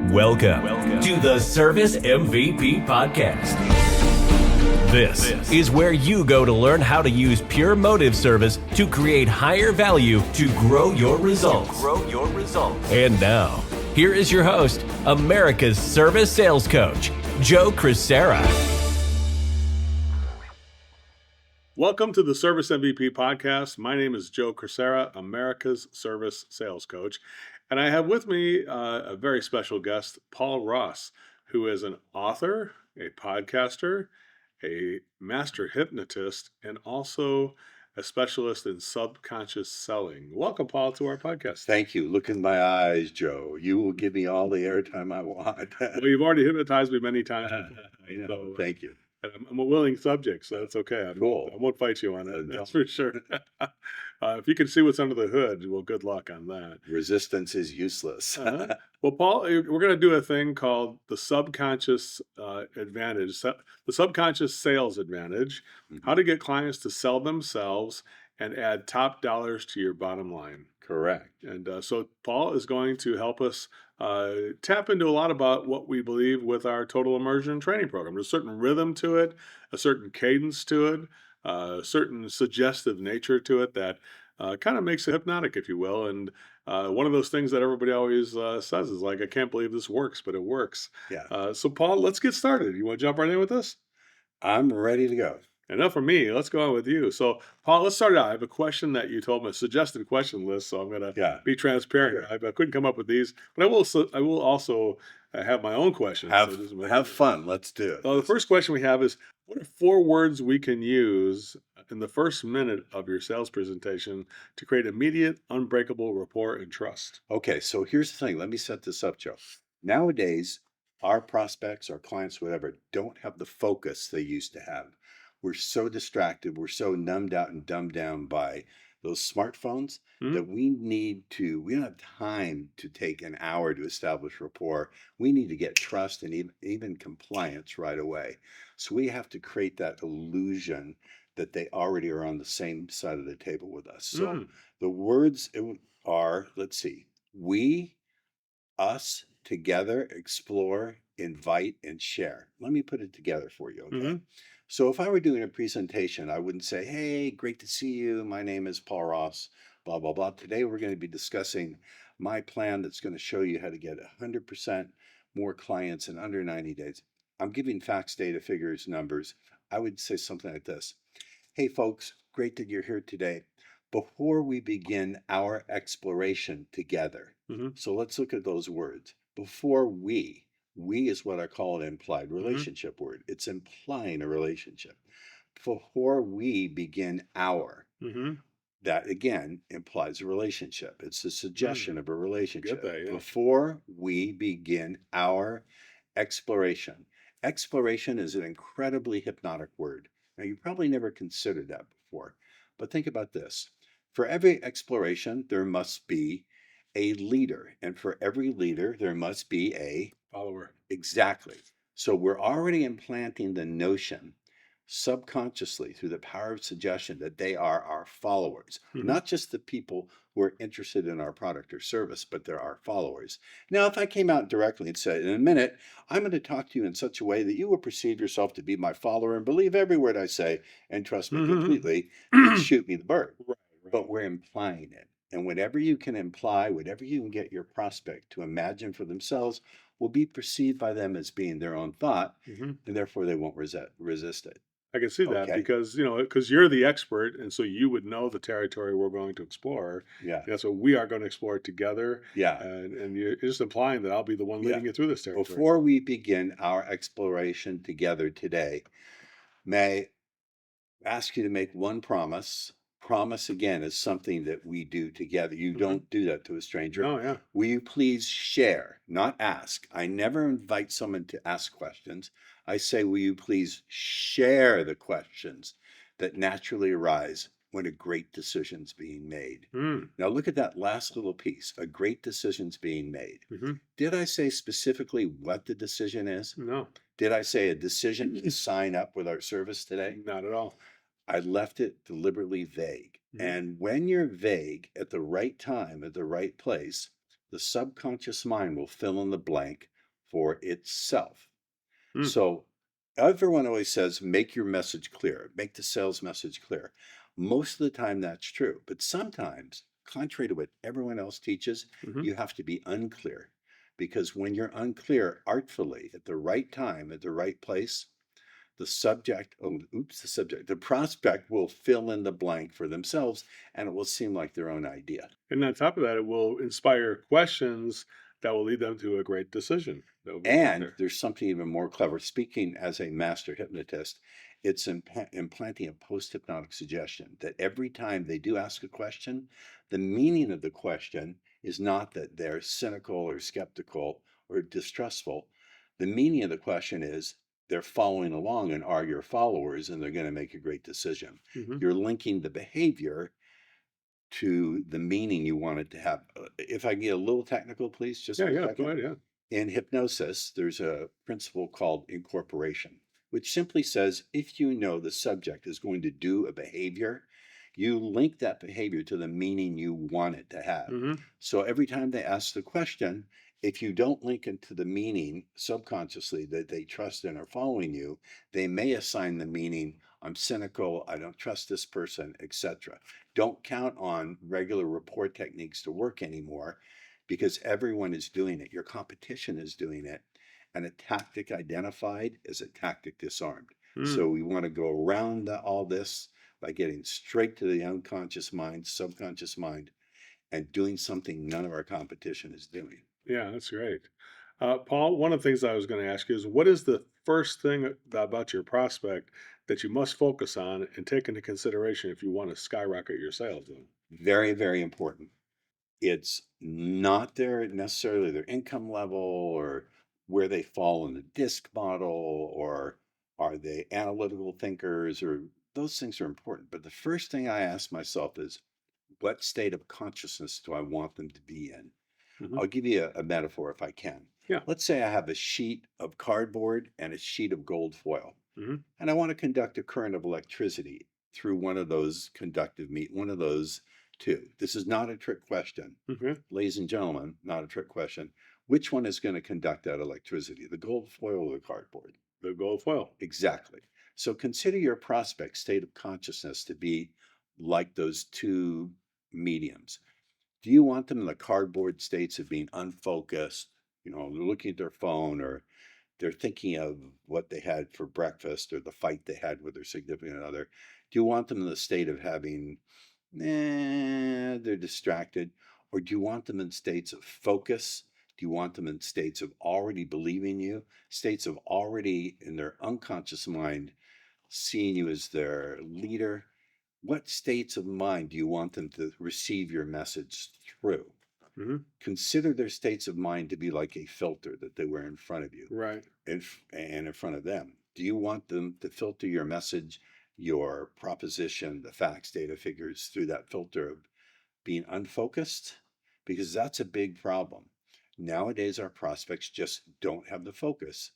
Welcome to the Service MVP Podcast. This is where you go to learn how to use pure motive service to create higher value to grow your results. And now, here is your host, America's Service Sales Coach, Joe Crisara. Welcome to the Service MVP Podcast. My name is Joe Crisara, America's Service Sales Coach. And I have with me a very special guest, Paul Ross, who is an author, a podcaster, a master hypnotist, and also a specialist in subconscious selling. Welcome, Paul, to our podcast. Thank you. Look in my eyes, Joe. You will give me all the airtime I want. Well, you've already hypnotized me many times. I know. So, thank you. I'm a willing subject, so that's okay. Cool. I won't fight you on it. That's for sure. If you can see what's under the hood, well, good luck on that. Resistance is useless. Well, Paul, we're going to do a thing called the subconscious advantage, the subconscious sales advantage, how to get clients to sell themselves and add top dollars to your bottom line. Correct. And so Paul is going to help us tap into a lot about what we believe with our total immersion training program. There's a certain rhythm to it, a certain cadence to it, a certain suggestive nature to it that kind of makes it hypnotic, if you will. And one of those things that everybody always says is like, I can't believe this works, but it works. Yeah. So Paul, let's get started. You want to jump right in with this? I'm ready to go. Enough for me. Let's go on with you. So, Paul, let's start out. I have a question that you told me, a suggested question list, so I'm going to be transparent. I couldn't come up with these, but I will also have my own questions. Have fun. Let's do it. So the first question we have is, what are 4 words we can use in the first minute of your sales presentation to create immediate, unbreakable rapport and trust? Okay, so here's the thing. Let me set this up, Joe. Nowadays, our prospects, our clients, whatever, don't have the focus they used to have. We're so distracted, we're so numbed out and dumbed down by those smartphones that we don't have time to take an hour to establish rapport. We need to get trust and even compliance right away. So we have to create that illusion that they already are on the same side of the table with us. So the words are, let's see, we, us, together, explore, invite, and share. Let me put it together for you, okay? So if I were doing a presentation, I wouldn't say, hey, great to see you. My name is Paul Ross, blah, blah, blah. Today, we're going to be discussing my plan that's going to show you how to get 100% more clients in under 90 days. I'm giving facts, data, figures, numbers. I would say something like this. Hey, folks, great that you're here today. Before we begin our exploration together, so let's look at those words. Before we is what I call an implied relationship word. It's implying a relationship. Before we begin our, that again implies a relationship. It's a suggestion of a relationship. Before we begin our exploration. Exploration is an incredibly hypnotic word. Now, you probably never considered that before, but think about this. For every exploration, there must be a leader, and for every leader, there must be a follower. Exactly. So we're already implanting the notion subconsciously through the power of suggestion that they are our followers, not just the people who are interested in our product or service, but they're our followers. Now, if I came out directly and said, in a minute, I'm going to talk to you in such a way that you will perceive yourself to be my follower and believe every word I say and trust me completely, you'd shoot me the bird. Right. But we're implying it. And whatever you can imply, whatever you can get your prospect to imagine for themselves will be perceived by them as being their own thought, and therefore they won't resist it. I can see that because you're the expert, and so you would know the territory we're going to explore. Yeah. That's what we are going to explore together. Yeah. And you're just implying that I'll be the one leading you through this territory. Before we begin our exploration together today, may I ask you to make one promise. Promise, again, is something that we do together. You don't do that to a stranger. Oh, yeah. Will you please share, not ask? I never invite someone to ask questions. I say, will you please share the questions that naturally arise when a great decision's being made? Now, look at that last little piece. A great decision's being made. Did I say specifically what the decision is? No. Did I say a decision to sign up with our service today? Not at all. I left it deliberately vague. And when you're vague at the right time, at the right place, the subconscious mind will fill in the blank for itself. Mm. So everyone always says, make your message clear, make the sales message clear. Most of the time that's true, but sometimes, contrary to what everyone else teaches, Hmm. you have to be unclear. Because when you're unclear artfully at the right time, at the right place, the prospect will fill in the blank for themselves and it will seem like their own idea. And on top of that, it will inspire questions that will lead them to a great decision. That will be right And there. there's something even more clever. Speaking as a master hypnotist, it's implanting a post hypnotic suggestion that every time they do ask a question, the meaning of the question is not that they're cynical or skeptical or distrustful. The meaning of the question is they're following along and are your followers and they're going to make a great decision. Hmm. You're linking the behavior to the meaning you want it to have. If I can get a little technical, please, just Yeah, for a yeah, go second. ahead. Yeah. In hypnosis, there's a principle called incorporation, which simply says if you know the subject is going to do a behavior, you link that behavior to the meaning you want it to have. Hmm. So every time they ask the question, if you don't link it to the meaning subconsciously that they trust and are following you, they may assign the meaning, I'm cynical, I don't trust this person, etc. Don't count on regular rapport techniques to work anymore because everyone is doing it. Your competition is doing it. And a tactic identified is a tactic disarmed. Mm. So we want to go around all this by getting straight to the unconscious mind, subconscious mind, and doing something none of our competition is doing. Yeah, that's great. Paul, one of the things I was going to ask you is what is the first thing about your prospect that you must focus on and take into consideration if you want to skyrocket your sales? Then? Very, very important. It's not necessarily their income level or where they fall in the disc model or are they analytical thinkers or those things are important. But the first thing I ask myself is what state of consciousness do I want them to be in? Hmm. I'll give you a metaphor if I can. Yeah. Let's say I have a sheet of cardboard and a sheet of gold foil, Hmm. and I want to conduct a current of electricity through one of those two. This is not a trick question. Okay. Ladies and gentlemen, not a trick question. Which one is going to conduct that electricity, the gold foil or the cardboard? The gold foil. Exactly. So consider your prospect state of consciousness to be like those two mediums. Do you want them in the cardboard states of being unfocused? You know, they're looking at their phone or they're thinking of what they had for breakfast or the fight they had with their significant other. Do you want them in the state of having, they're distracted? Or do you want them in states of focus? Do you want them in states of already believing you, states of already in their unconscious mind seeing you as their leader? What states of mind do you want them to receive your message through? Hmm. Consider their states of mind to be like a filter that they were in front of you Right. and in front of them. Do you want them to filter your message, your proposition, the facts, data, figures through that filter of being unfocused? Because that's a big problem. Nowadays, our prospects just don't have the focus.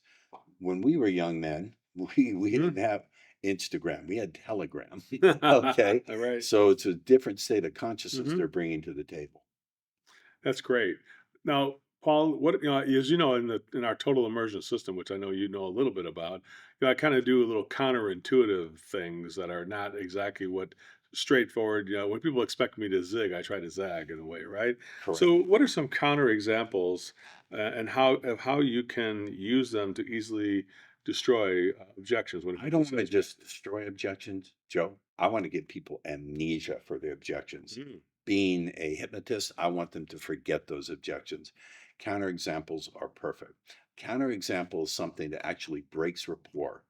When we were young men, we didn't have Instagram, we had Telegram. Okay. Right. So it's a different state of consciousness Hmm. they're bringing to the table. That's great. Now, Paul, what as you know, in our total immersion system, which I know you know a little bit about, I kind of do a little counterintuitive things that are not exactly what straightforward. When people expect me to zig, I try to zag in a way, right? Correct. So, what are some counter examples, and how you can use them to easily destroy objections when it I comes to don't want to sales? just destroy objections, Joe. I want to give people amnesia for the objections. Mm. Being a hypnotist, I want them to forget those objections. Counterexamples are perfect. Counterexample is something that actually breaks rapport.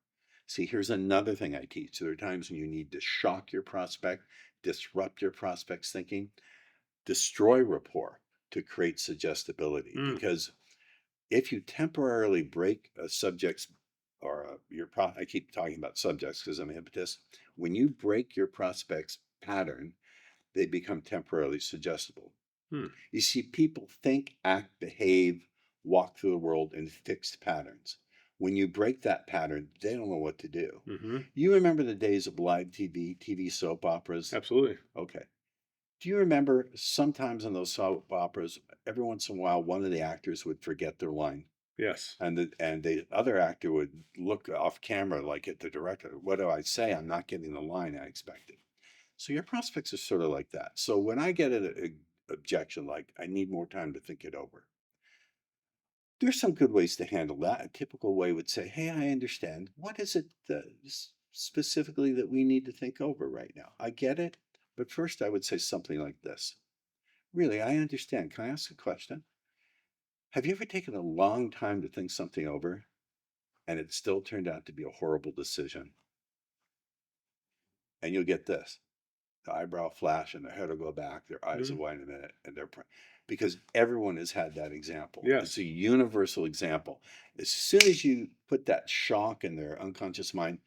See, here's another thing I teach. There are times when you need to shock your prospect, disrupt your prospect's thinking, destroy rapport to create suggestibility. Mm. Because if you temporarily break a subject's I keep talking about subjects because I'm a hypnotist. When you break your prospect's pattern, they become temporarily suggestible. Mm. You see, people think, act, behave, walk through the world in fixed patterns. When you break that pattern, they don't know what to do. Hmm. You remember the days of live TV soap operas? Absolutely. Okay. Do you remember sometimes in those soap operas, every once in a while, one of the actors would forget their line? Yes. And the other actor would look off camera like at the director. What do I say? I'm not getting the line I expected. So your prospects are sort of like that. So when I get an objection like I need more time to think it over, there's some good ways to handle that. A typical way would say, "Hey, I understand. What is it specifically that we need to think over right now? I get it, but first I would say something like this. Really, I understand. Can I ask a question? Have you ever taken a long time to think something over and it still turned out to be a horrible decision?" And you'll get this. The eyebrow flash and their head will go back, their eyes will Mhm. widen a minute, and because everyone has had that example. It's Yes. a universal example. As soon as you put that shock in their unconscious mind,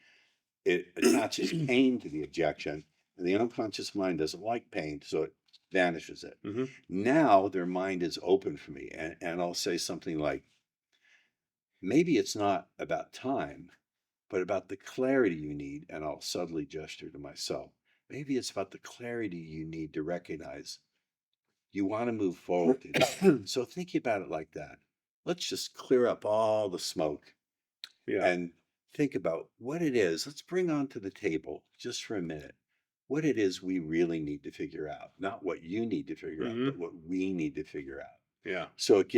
it attaches pain to the objection, and the unconscious mind doesn't like pain, so it vanishes it. Mhm. Now their mind is open for me, and I'll say something like, maybe it's not about time, but about the clarity you need, and I'll subtly gesture to myself. Maybe it's about the clarity you need to recognize you want to move forward today. So thinking about it like that, let's just clear up all the smoke Yeah. and think about what it is. Let's bring onto the table just for a minute what it is we really need to figure out. Not what you need to figure out, but Mhm. what we need to figure out. Yeah. So it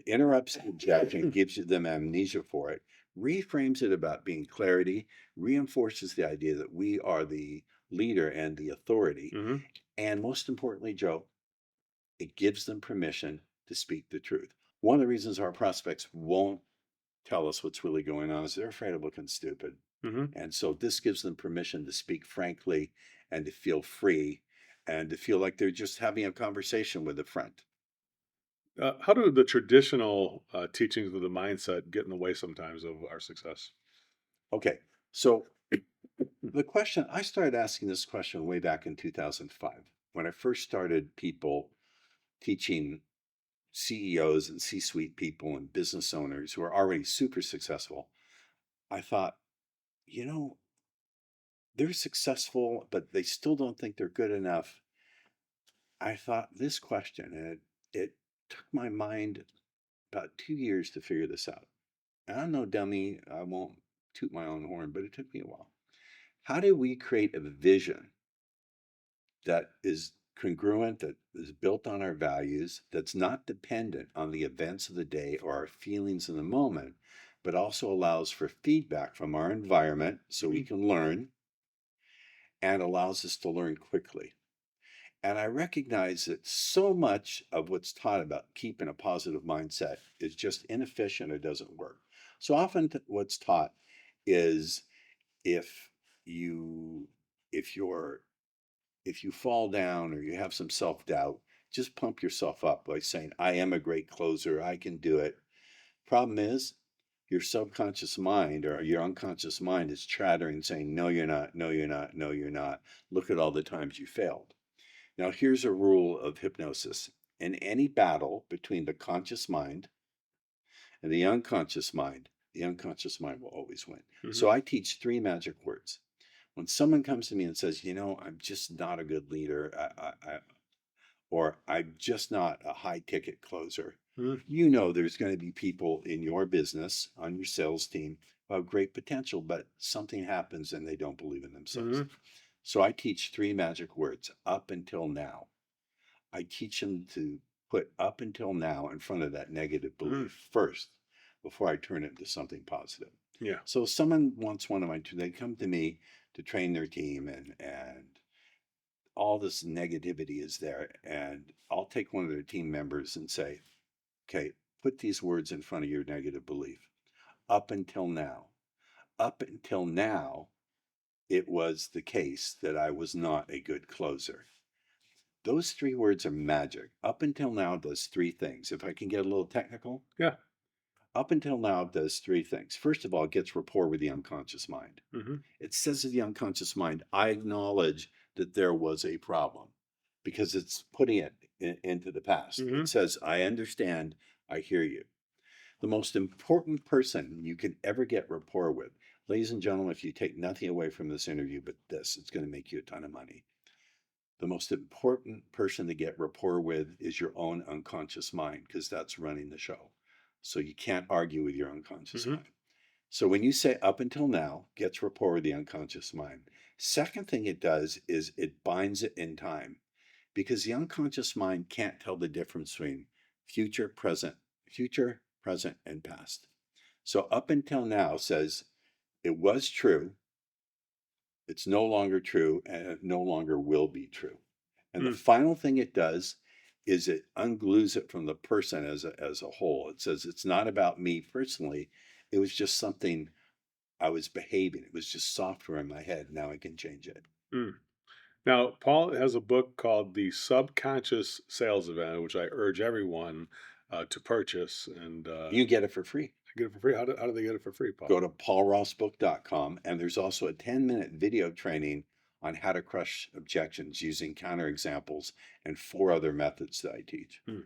interrupts the objection, gives you them amnesia for it, reframes it about being clarity, reinforces the idea that we are the leader and the authority. Mhm. And most importantly, Joe, it gives them permission to speak the truth. One of the reasons our prospects won't tell us what's really going on is they're afraid of looking stupid. Mhm. And so this gives them permission to speak frankly and to feel free and to feel like they're just having a conversation with a friend. How do the traditional teachings of the mindset get in the way sometimes of our success? Okay, so the question, I started asking this question way back in 2005 when I first started people teaching CEOs and C suite people and business owners who are already super successful. I thought, you know, they're successful, but they still don't think they're good enough. I thought this question, and it took my mind about 2 years to figure this out. And I'm no dummy. I won't toot my own horn, but it took me a while. How do we create a vision that is congruent, that is built on our values, that's not dependent on the events of the day or our feelings in the moment, but also allows for feedback from our environment so we Mhm. can learn and allows us to learn quickly? And I recognize that so much of what's taught about keeping a positive mindset is just inefficient or doesn't work. So often what's taught is if you if you're if you fall down or you have some self-doubt, just pump yourself up by saying, I am a great closer, I can do it. Problem is, your subconscious mind or your unconscious mind is chattering, saying, no, you're not, no, you're not, no, you're not. Look at all the times you failed. Now, here's a rule of hypnosis. In any battle between the conscious mind and the unconscious mind will always win. So Mhm. I teach three magic words. When someone comes to me and says, I'm just not a good leader, or I'm just not a high ticket closer, Mhm. there's going to be people in your business, on your sales team, who have great potential, but something happens and they don't believe in themselves. Mhm. So I teach three magic words: up until now. I teach them to put up until now in front of that negative Mhm. belief first before I turn it into something positive. Yeah. So someone wants one of my, they come to me to train their team and all this negativity is there. And I'll take one of their team members and say, okay, put these words in front of your negative belief. Up until now. Up until now, it was the case that I was not a good closer. Those three words are magic. Up until now does three things. If I can get a little technical, Yeah. up until now does three things. First of all, it gets rapport with the unconscious mind. Mhm. It says to the unconscious mind, I acknowledge that there was a problem because it's putting it into the past. It Mhm. says, I understand, I hear you. The most important person you can ever get rapport with, ladies and gentlemen, if you take nothing away from this interview but this, it's going to make you a ton of money. The most important person to get rapport with is your own unconscious mind because that's running the show. So you can't argue with your unconscious Hmm. mind. So when you say up until now, gets rapport with the unconscious mind. Second thing it does is it binds it in time because the unconscious mind can't tell the difference between future, present, and past. So up until now says it was true, it's no longer true, and it no longer will be true. And the final thing it does is it unglues it from the person as a whole. It says it's not about me personally. It was just something I was behaving. It was just software in my head. Now I can change it. Mm. Now, Paul has a book called The Subconscious Sales Event, which I urge everyone to purchase and You can get it for free. get it for free. How do they get it for free, Paul? Go to paulrossbook.com, and there's also a 10-minute video training on how to crush objections using counterexamples and 4 other methods that I teach. Hmm.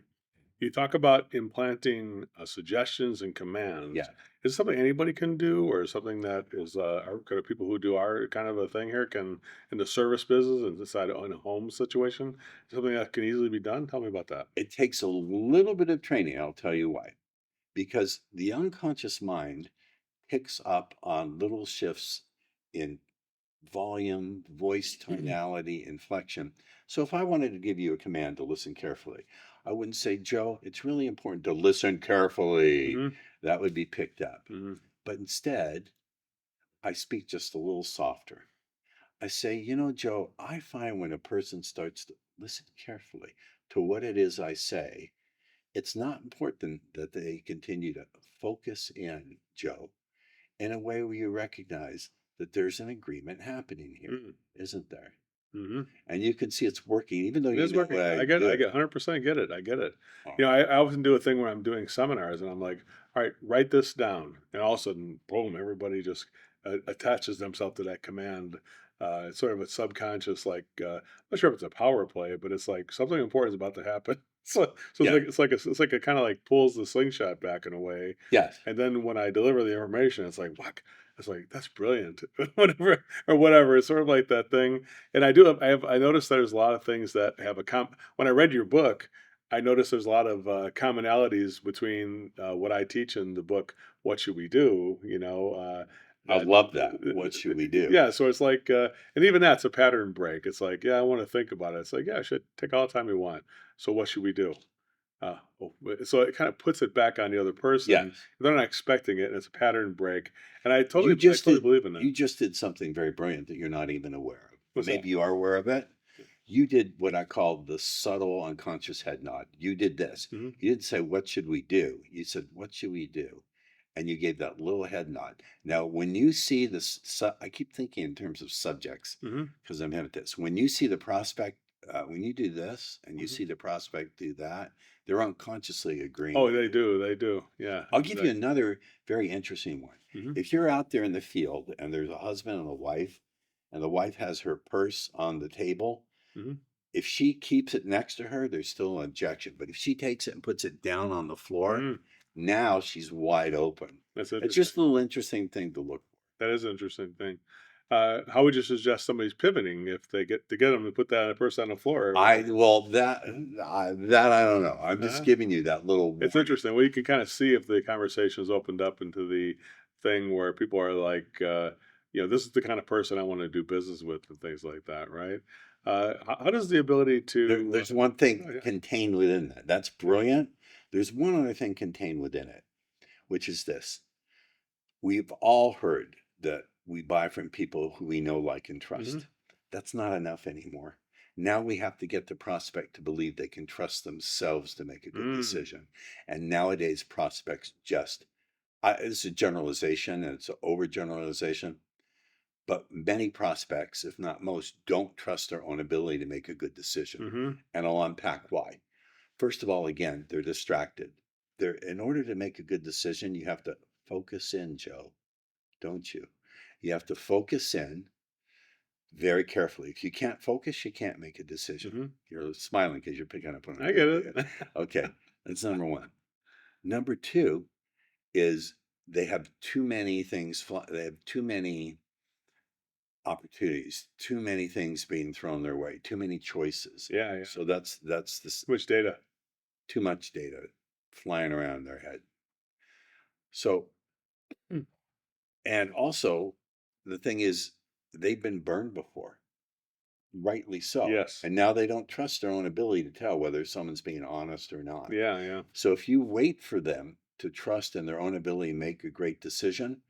You talk about implanting suggestions and commands. Yeah. Is it something anybody can do, or something that is kind of people who do our kind of a thing here can in the service business and decide on a home situation? Something that can easily be done? Tell me about that. It takes a little bit of training. I'll tell you why. Because the unconscious mind picks up on little shifts in volume, voice tonality, inflection. So if I wanted to give you a command to listen carefully, I wouldn't say, Joe, it's really important to listen carefully. Hmm. That would be picked up. Hmm. But instead, I speak just a little softer. I say, Joe, I find when a person starts to listen carefully to what it is I say, it's not important that they continue to focus in, Joe, in a way where you recognize that there's an agreement happening here, isn't there? Hmm. And you can see it's working, even though It you is know working. what I I do. get 100% get it. I get it. Oh, I often do a thing where I'm doing seminars and I'm like, all right, write this down. And all of a sudden, boom, everybody just attaches themselves to that command. It's sort of a subconscious, like, I'm not sure if it's a power play, but it's like something important is about to happen. So yeah, it's like it kind of like pulls the slingshot back in a way. yes, And then when I deliver the information, it's like, what? It's like, that's brilliant. Whatever, or whatever. It's sort of like that thing. And I noticed there's a lot of things that have when I read your book, I noticed there's a lot of commonalities between what I teach in the book, What Should We Do? I love that. What should we do? Yeah. So it's like, and even that's a pattern break. It's like, yeah, I want to think about it. It's like, yeah, I should take all the time you want. So what should we do? So it kind of puts it back on the other person. Yes. They're not expecting it, and it's a pattern break. And I You totally believe in that. you just did something very brilliant that you're not even aware of. What's that? Maybe you are aware of it. You did what I call the subtle unconscious head nod. You did this. Hmm. You didn't say, what should we do? You said, what should we do? And you gave that little head nod. Now, when you see this, I keep thinking in terms of subjects Hmm. because I'm hypnotist. When you see the prospect, when you do this and you Hmm. see the prospect do that, they're unconsciously agreeing. Oh, they do. They do. Yeah. I'll give you another very interesting one. Hmm. If you're out there in the field and there's a husband and the wife has her purse on the table, Hmm. if she keeps it next to her, there's still an objection. But if she takes it and puts it down on the floor, now she's wide open. That's It's interesting. just a little interesting thing to look for. That is an interesting thing. How would you suggest somebody's pivoting if they get them to put that person on the floor? That I don't know. I'm just Uh-huh. giving you that little. It's interesting. Well, you can kind of see if the conversation's opened up into the thing where people are like, this is the kind of person I want to do business with and things like that, right? How does the ability to There's one thing oh, yeah. contained within that. That's brilliant. There's one other thing contained within it, which is this. We've all heard that we buy from people who we know, like, and trust. Mhm. That's not enough anymore. Now we have to get the prospect to believe they can trust themselves to make a good decision. And nowadays, prospects just, it's a generalization and it's an overgeneralization, but many prospects, if not most, don't trust their own ability to make a good decision. Mhm. And I'll unpack why. First of all, again, they're distracted. In order to make a good decision, you have to focus in, Joe, don't you? You have to focus in very carefully. If you can't focus, you can't make a decision. Mhm. You're smiling because you're picking up on I get it. Okay, that's number one. Number two is they have too many things. They have too many opportunities, too many things being thrown their way, too many choices. Yeah, yeah. So that's this Which data? too much data flying around in their head. So, Mm. and also the thing is, they've been burned before, rightly so. Yes. And now they don't trust their own ability to tell whether someone's being honest or not. Yeah, yeah. So if you wait for them to trust in their own ability to make a great decision,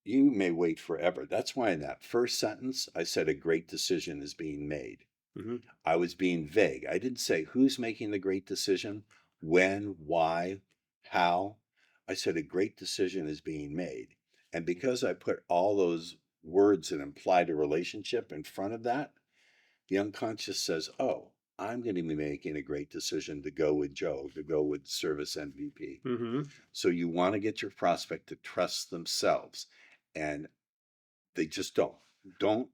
you may wait forever. That's why in that first sentence, I said a great decision is being made. Hmm. I was being vague. I didn't say who's making the great decision, when, why, how. I said a great decision is being made. And because I put all those words that implied a relationship in front of that, the unconscious says, oh, I'm going to be making a great decision to go with Joe, to go with service MVP. Hmm. So you want to get your prospect to trust themselves. And they just don't. Don't.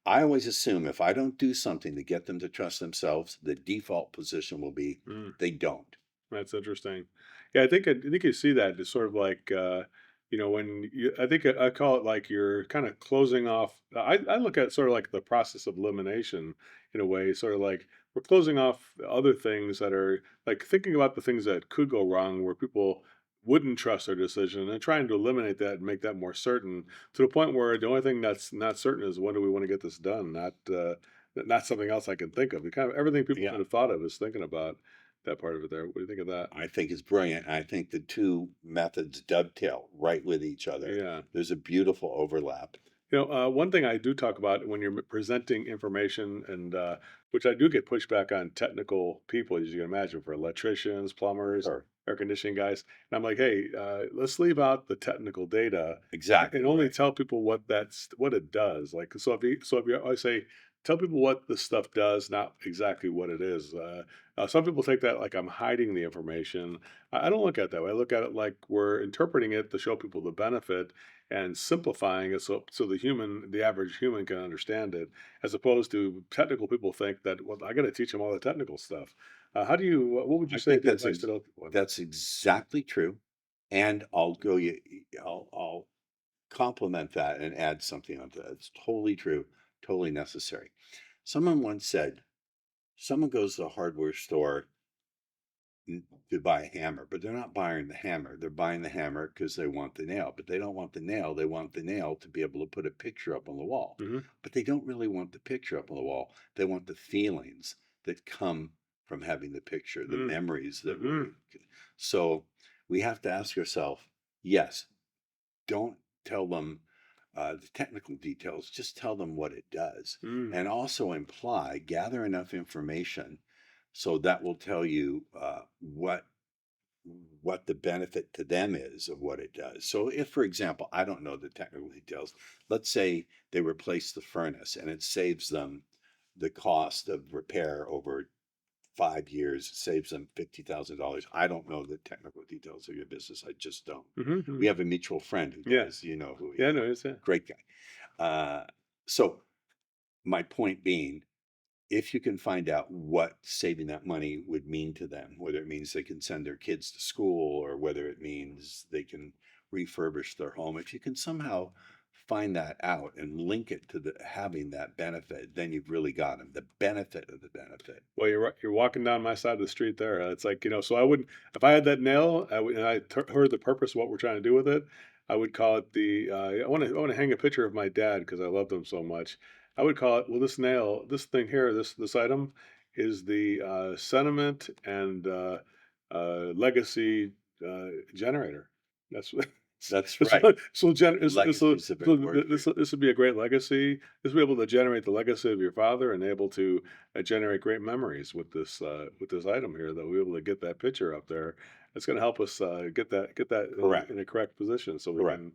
I always assume if I don't do something to get them to trust themselves, the default position will be Mm. they don't. That's interesting. Yeah, I think you see that. It's sort of like when you, I think I call it like you're kind of closing off. I look at sort of like the process of elimination in a way, sort of like we're closing off other things that are like thinking about the things that could go wrong, where people wouldn't trust their decision, and trying to eliminate that and make that more certain to the point where the only thing that's not certain is when do we want to get this done, not something else I can think of. Kind of everything people Yeah, could have thought of is thinking about that part of it there. What do you think of that? I think it's brilliant. I think the two methods dovetail right with each other. Yeah. There's a beautiful overlap. One thing I do talk about when you're presenting information, and which I do get pushback on technical people, as you can imagine, for electricians, plumbers, Sure. air conditioning guys. And I'm like, hey, let's leave out the technical data Exactly and only right. tell people what it does. Like, so if you always say, tell people what this stuff does, not exactly what it is. Some people take that like I'm hiding the information. I don't look at it that way. I look at it like we're interpreting it to show people the benefit and simplifying it so the average human can understand it, as opposed to technical people think that, well, I got to teach them all the technical stuff. What would you I say think the advice to those people? that's exactly true. And I'll complement that and add something onto that. It's totally true, totally necessary. Someone once said, someone goes to a hardware store to buy a hammer, but they're not buying the hammer. They're buying the hammer because they want the nail, but they don't want the nail. They want the nail to be able to put a picture up on the wall. Hmm. But they don't really want the picture up on the wall. They want the feelings that come from having the picture, the memories that Mm-hmm. will. So we have to ask ourselves, yes, don't tell them the technical details, just tell them what it does. Mm. And also gather enough information so that will tell you what the benefit to them is of what it does. So if, for example, I don't know the technical details, let's say they replace the furnace and it saves them the cost of repair over 5 years, saves them $50,000. I don't know the technical details of your business. I just don't. Mm-hmm. We have a mutual friend who Yeah. does. You know who he Yeah, is. no, it's it. Great guy. So my point being, if you can find out what saving that money would mean to them, whether it means they can send their kids to school or whether it means they can refurbish their home, if you can somehow find that out and link it to having that benefit, then you've really got them. The benefit of the benefit. Well, you're walking down my side of the street there. It's like, so I wouldn't, if I had that nail, and heard the purpose of what we're trying to do with it, I would call it I want to hang a picture of my dad because I loved him so much. I would call it, well, this thing here, this item is the sentiment and legacy generator. That's what. That's This right. will, this will gen, Legacy is a big word for you. this will be a great legacy. This will be able to generate the legacy of your father and able to generate great memories with this item here. That we'll be able to get that picture up there. It's going to help us get that Correct. in a correct position, so we Correct. can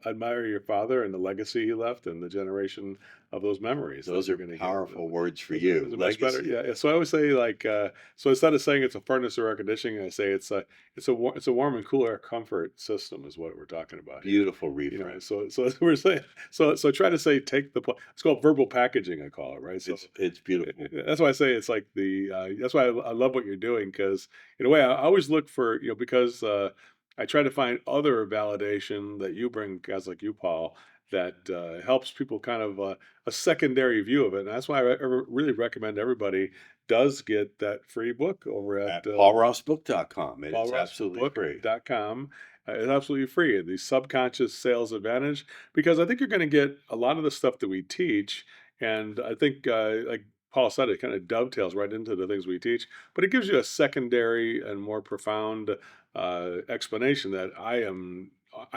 admire your father and the legacy he left and the generation of those memories. Those that are you're going to powerful words for Is you. it much better? Legacy. Yeah. Yeah. So I would say like so instead of saying it's a furnace or air conditioning, I say it's a warm and cool air comfort system is what we're talking about here. Beautiful reframe. So as we're saying, so try to say it's called verbal packaging, I call it, right? So It's beautiful. that's why I say it's like that's why I love what you're doing, because in a way I always look for, because I try to find other validation that you bring, guys like you, Paul, that helps people kind of a secondary view of it. And that's why I really recommend everybody does get that free book over At at paulrossbook.com. It's absolutely free. paulrossbook.com. It's absolutely free. The subconscious sales advantage, because I think you're going to get a lot of the stuff that we teach. And I think, like Paul said, it kind of dovetails right into the things we teach, but it gives you a secondary and more profound explanation that I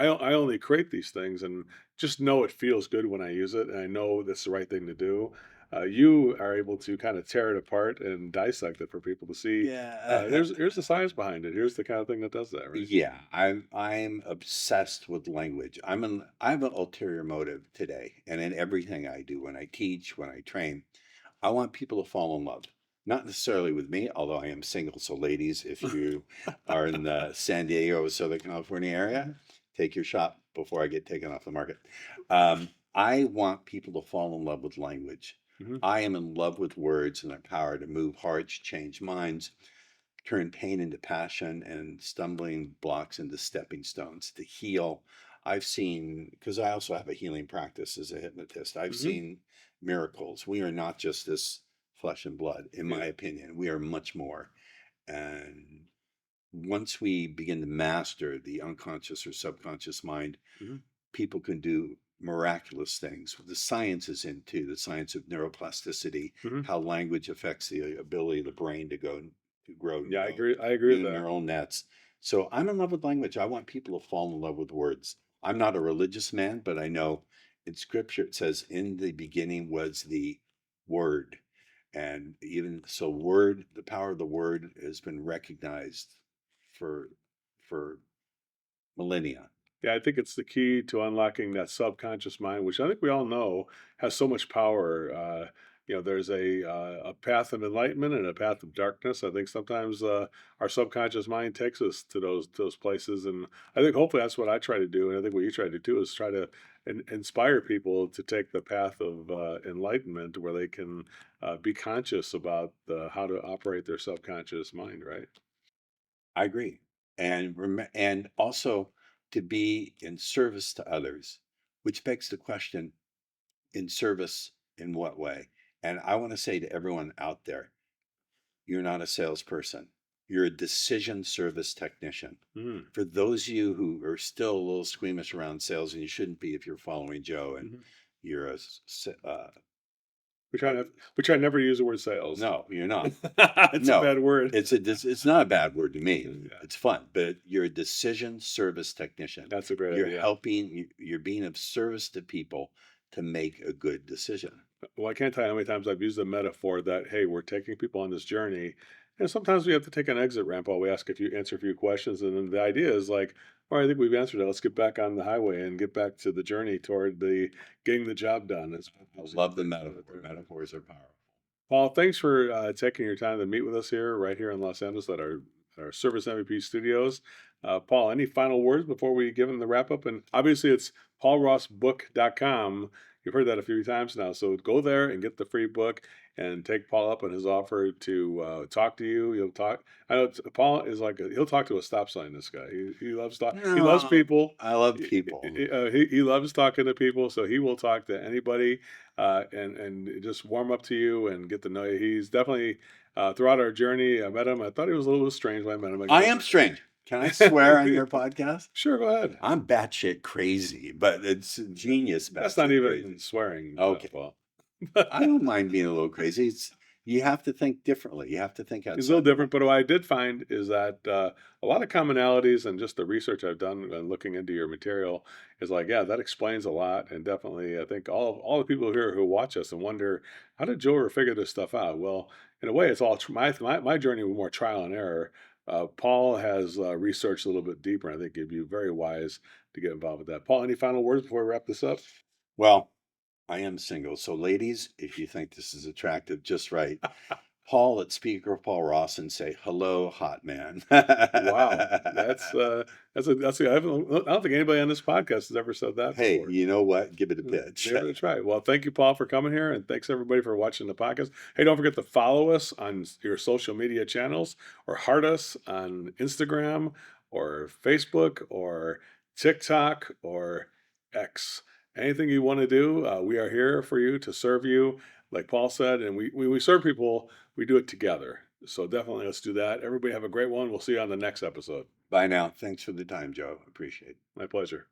only create these things and just know it feels good when I use it. And I know that's the right thing to do. You are able to kind of tear it apart and dissect it for people to see. Yeah. Here's the science behind it. Here's the kind of thing that does that, right? Yeah, I'm obsessed with language. I have an ulterior motive today, and in everything I do, when I teach, when I train, I want people to fall in love. Not necessarily with me, although I am single. So, ladies, if you are in the San Diego, Southern California area, take your shot before I get taken off the market. I want people to fall in love with language. Hmm. I am in love with words and their power to move hearts, change minds, turn pain into passion, and stumbling blocks into stepping stones to heal. I've seen, because I also have a healing practice as a hypnotist, I've Hmm. seen miracles. We are not just this flesh and blood, in my Yeah. opinion. We are much more. And once we begin to master the unconscious or subconscious mind, Hmm. people can do miraculous things. The science is into the science of neuroplasticity, Hmm. how language affects the ability of the brain to grow Yeah, I agree. I agree with new that. neural nets. So I'm in love with language. I want people to fall in love with words. I'm not a religious man, but I know in scripture it says, in the beginning was the word. And even so, the power of the word has been recognized for for millennia. Yeah, I think it's the key to unlocking that subconscious mind, which I think we all know has so much power. There's a path of enlightenment and a path of darkness. I think sometimes our subconscious mind takes us to those places, and I think hopefully that's what I try to do, and I think what you try to do is try to inspire people to take the path of enlightenment, where they can be conscious about how to operate their subconscious mind. Right? I agree. And also to be in service to others, which begs the question, in service in what way? And I want to say to everyone out there, you're not a salesperson. You're a decision service technician. Mm-hmm. For those of you who are still a little squeamish around sales, and you shouldn't be if you're following Joe and Mm-hmm. you're We try never to use the word sales. no, you're not. It's a No, bad word. it's not a bad word to me. Yeah, It's fun, but you're a decision service technician. that's a great You're idea. you're being of service to people to make a good decision. Well, I can't tell you how many times I've used the metaphor that, hey, we're taking people on this journey, and sometimes we have to take an exit ramp while we answer a few questions, and then the idea is like, all right, I think we've answered it. Let's get back on the highway and get back to the journey toward the getting the job done. Love the metaphor. Metaphors are powerful. Paul, thanks for taking your time to meet with us right here in Los Angeles at our Service MVP studios. Paul, any final words before we give them the wrap up? And obviously, it's paulrossbook.com. You've heard that a few times now. So go there and get the free book and take Paul up on his offer to talk to you. He'll talk. I know Paul is he'll talk to a stop sign. This guy, he loves talk. He loves No, people. I love people. He loves talking to people, so he will talk to anybody and just warm up to you and get to know you. He's definitely throughout our journey. I met him. I thought he was a little strange when I met him. I am strange. Can I swear on your podcast? Sure, go ahead. I'm batshit crazy, but it's genius. That's not batshit even crazy. swearing. Okay. Paul. I don't mind being a little crazy. You have to think differently. You have to think outside. It's a little different, but what I did find is that a lot of commonalities and just the research I've done and looking into your material is that explains a lot. And definitely, I think all the people here who watch us and wonder, how did Joe figure this stuff out? Well, in a way, it's all my journey was more trial and error. Paul has researched a little bit deeper, and I think it'd be very wise to get involved with that. Paul, any final words before we wrap this up? Well, I am single. So, ladies, if you think this is attractive, just right. Paul at Speaker Paul Ross and say, hello, hot man. Wow, that's I don't think anybody on this podcast has ever said that Hey, before. you know what? Give it a pitch. Give it a try. Well, thank you, Paul, for coming here, and thanks everybody for watching the podcast. Hey, don't forget to follow us on your social media channels, or heart us on Instagram, or Facebook, or TikTok, or X. Anything you want to do, we are here for you to serve you. Like Paul said, and we serve people. we do it together. So definitely let's do that. Everybody have a great one. We'll see you on the next episode. Bye now. Thanks for the time, Joe. Appreciate it. My pleasure.